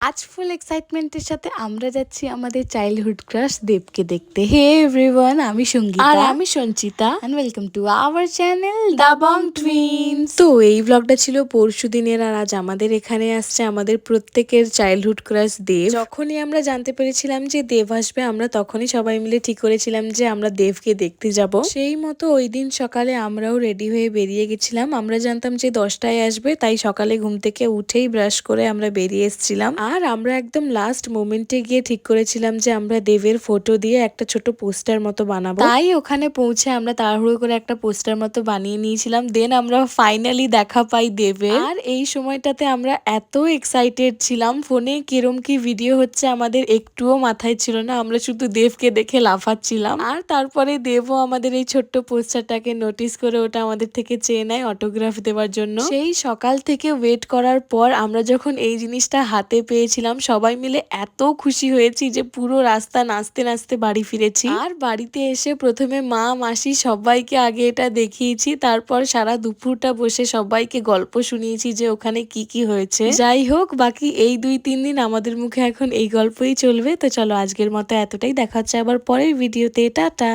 আজ ফুল এক্সাইটমেন্টের সাথে আমরা যাচ্ছি আমাদের চাইল্ডহুড ক্রাশ দেবকে দেখতে। হে এভরিওয়ান, আমি সঙ্গীতা আর আমি Sanchita and welcome to our channel Dabang twins. তো এই ব্লগটা ছিল পরশু দিনের, আর আজ আমাদের এখানে আসছে আমাদের প্রত্যেকের চাইল্ডহুড ক্রাশ দেব। যখনই আমরা জানতে পেরেছিলাম যে দেব আসবে, আমরা তখনই সবাই মিলে ঠিক করেছিলাম যে আমরা দেবকে দেখতে যাব। সেই মতো ওই দিন সকালে আমরাও রেডি হয়ে বেরিয়ে গেছিলাম। আমরা জানতাম যে 10টায় আসবে, তাই সকালে ঘুম থেকে উঠেই ব্রাশ করে আমরা বেরিয়ে এসেছিলাম। আর আমরা একদম লাস্ট মোমেন্টে গিয়ে ঠিক করেছিলাম যে আমরা দেবের ফটো দিয়ে একটা ছোট পোস্টার মতো বানাবো। তাই ওখানে পৌঁছে আমরা তাড়াহুড়ো করে একটা পোস্টার মতো বানিয়ে নিয়েছিলাম। দেন আমরা ফাইনালি দেখা পাই দেবের। আর এই সময়টাতে আমরা এত এক্সাইটেড ছিলাম, ফোনে কিরম কি ভিডিও হচ্ছে আমাদের একটুও মাথায় ছিল না। আমরা শুধু দেবকে দেখে লাফাচ্ছিলাম। আর তারপরে দেবও আমাদের এই ছোট্ট পোস্টারটাকে নোটিস করে ওটা আমাদের থেকে চেয়ে নেয় অটোগ্রাফ দেওয়ার জন্য। সেই সকাল থেকে ওয়েট করার পর আমরা যখন এই জিনিসটা হাতে পেয়েছিলাম, সবাই মিলে এত খুশি হয়েছি যে পুরো রাস্তা নাচতে নাচতে বাড়ি ফিরেছি। আর বাড়িতে এসে প্রথমে মা মাসি সবাইকে আগে এটা দেখিয়েছি, তারপর সারা দুপুরটা বসে সবাইকে গল্প শুনিয়েছি যে ওখানে কি কি হয়েছে। যাই হোক, বাকি এই 2-3 দিন আমাদের মুখে এখন এই গল্পই চলবে। তো চলো আজকের মতো এতটাই, দেখা হচ্ছে আবার পরের ভিডিওতে। টাটা।